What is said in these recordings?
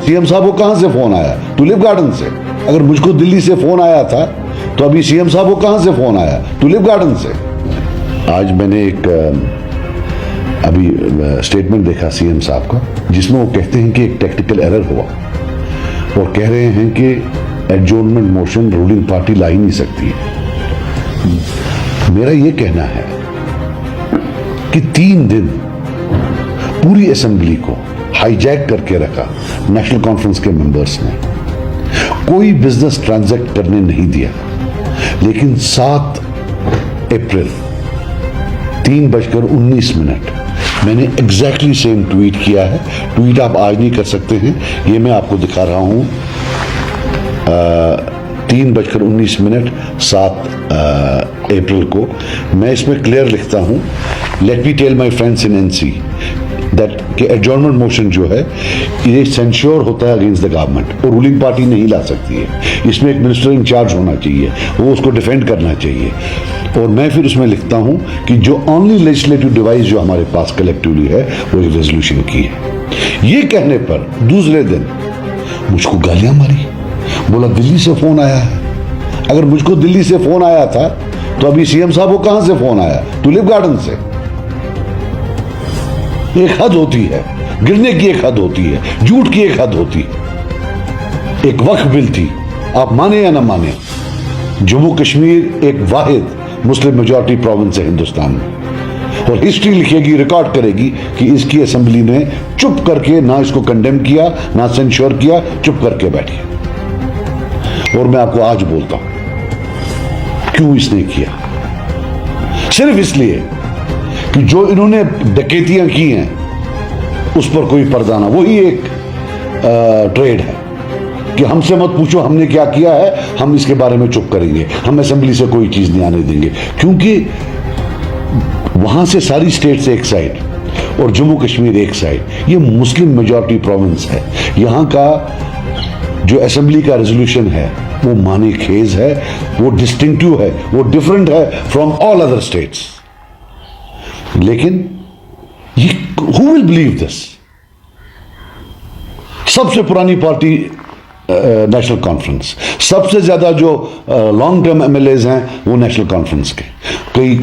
CM साहब को कहां से फोन आया? टुलिप गार्डन से। अगर मुझको दिल्ली से फोन आया था तो अभी सीएम साहब को कहां से फोन आया? टुलिप गार्डन से। आज मैंने एक अभी स्टेटमेंट देखा सीएम साहब का, जिसमें वो कहते हैं कि एक टेक्निकल एरर हुआ और कह रहे हैं कि एडजॉर्नमेंट मोशन रूलिंग पार्टी ला ही नहीं सकती है। मेरा ये कहना है कि 3 दिन पूरी असेंबली को हाईजैक करके रखा नेशनल कॉन्फ्रेंस के मेंबर्स ने, कोई बिजनेस ट्रांजैक्ट करने नहीं दिया। लेकिन 7 अप्रैल 3:19 मैंने एग्जैक्टली सेम ट्वीट किया है। ट्वीट आप आज नहीं कर सकते हैं, ये मैं आपको दिखा रहा हूं। 3:19 7 अप्रैल को मैं इसमें क्लियर लिखता हूं, let me tell my friends in NC that कि एडजॉर्नमेंट मोशन जो है ये सेंश्योर होता है अगेंस्ट द गवर्नमेंट और रूलिंग पार्टी नहीं ला सकती है। इसमें एक मिनिस्टर इंचार्ज होना चाहिए, वो उसको डिफेंड करना चाहिए। और मैं फिर उसमें लिखता हूं कि जो ओनली लेजिस्लेटिव डिवाइस जो हमारे पास कलेक्टिवली है वो एक रेजोल्यूशन की है। ये कहने पर दूसरे दिन मुझको गालियां मारी, बोला दिल्ली से फोन आया है। अगर मुझको दिल्ली से फोन आया था तो अभी सीएम साहब को कहां से फोन आया? टुलिप गार्डन से। एक हद होती है, गिरने की एक हद होती है, झूठ की एक हद होती है। एक वक्फ बिल थी, आप माने या ना माने, जम्मू कश्मीर एक वाहिद मुस्लिम मेजॉरिटी प्रोविंस है हिंदुस्तान में, और हिस्ट्री लिखेगी, रिकॉर्ड करेगी कि इसकी असेंबली ने चुप करके ना इसको कंडेम किया, ना सेंश्योर किया, चुप करके बैठी। और मैं आपको आज बोलता हूं क्यों इसने किया। सिर्फ इसलिए कि जो इन्होंने डकैतियां की हैं उस पर कोई पर्दा ना। वही एक ट्रेड है कि हमसे मत पूछो हमने क्या किया है, हम इसके बारे में चुप करेंगे, हम असेंबली से कोई चीज नहीं आने देंगे। क्योंकि वहां से सारी स्टेट्स एक साइड और जम्मू कश्मीर एक साइड, ये मुस्लिम मेजॉरिटी प्रोविंस है। यहां का जो असेंबली का रेजोल्यूशन है वो माने खेज है, वो डिस्टिंक्टिव है, वो डिफरेंट है फ्रॉम ऑल अदर स्टेट्स। लेकिन ये हु विल बिलीव दिस? सबसे पुरानी पार्टी नेशनल कॉन्फ्रेंस, सबसे ज्यादा जो लॉन्ग टर्म एमएलएज हैं वो नेशनल कॉन्फ्रेंस के, कई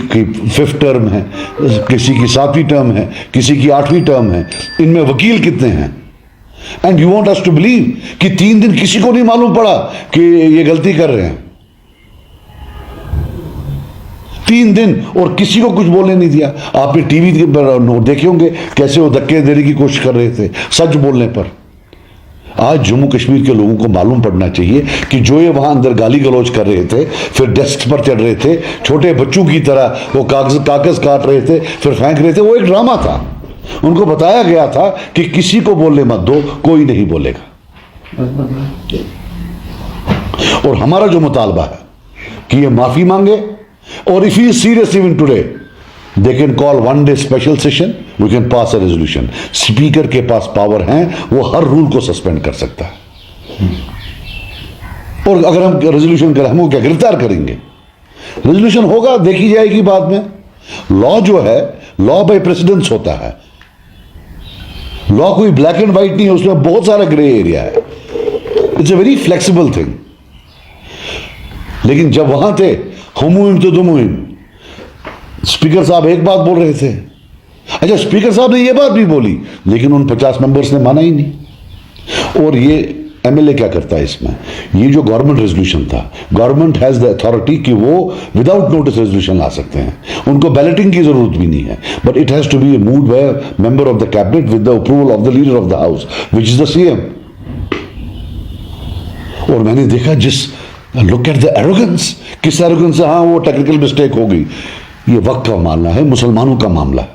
5th टर्म है, किसी की 7वीं टर्म है, किसी की 8वीं टर्म है। इनमें वकील कितने हैं? And you want us to believe कि 3 दिन किसी को नहीं मालूम पड़ा कि ये गलती कर रहे हैं? 3 दिन और किसी को कुछ बोलने नहीं दिया। आपने टीवी पर देखे होंगे कैसे वो धक्के देने की कोशिश कर रहे थे सच बोलने पर। आज जम्मू कश्मीर के लोगों को मालूम पड़ना चाहिए कि जो ये वहां अंदर गाली गलौज कर रहे थे, फिर डेस्क पर चढ़ रहे थे, छोटे बच्चों की तरह वो कागज काट रहे थे, फिर फेंक रहे थे, वो एक ड्रामा था। उनको बताया गया था कि किसी को बोलने मत दो, कोई नहीं बोलेगा। और हमारा जो मुतालबा है कि ये माफी मांगे, और if he is serious even today they can call 1 day special session, we can pass a resolution. Speaker के पास पावर है, वो हर रूल को सस्पेंड कर सकता है। और अगर हम रेजोल्यूशन करें, हम वो क्या गिरफ्तार करेंगे? रेजोल्यूशन होगा, देखी जाएगी बाद में। लॉ जो है, लॉ बाय प्रेसिडेंस होता है। लॉ कोई ब्लैक एंड व्हाइट नहीं है, उसमें बहुत सारा ग्रे एरिया है। It's a very flexible thing. लेकिन जब वहां थे हुमुहिम तो दुमुहिम, स्पीकर साहब एक बात बोल रहे थे, अच्छा स्पीकर साहब ने ये बात भी बोली, लेकिन उन 50 मेंबर्स ने माना ही नहीं। और ये एमएलए क्या करता है इसमें? ये जो गवर्नमेंट रेजोल्यूशन था, गवर्नमेंट हैज द अथॉरिटी कि वो विदाउट नोटिस रेजोल्यूशन ला सकते हैं, उनको बैलेटिंग की जरूरत भी नहीं है, but it has to be moved by member of the cabinet with the approval of the leader of the house which is the CM. और मैंने देखा लुक एट द एरोगेंस, किस एरोगेंस से, हाँ वो टेक्निकल मिस्टेक हो गई। ये वक्त का मामला है, मुसलमानों का मामला है।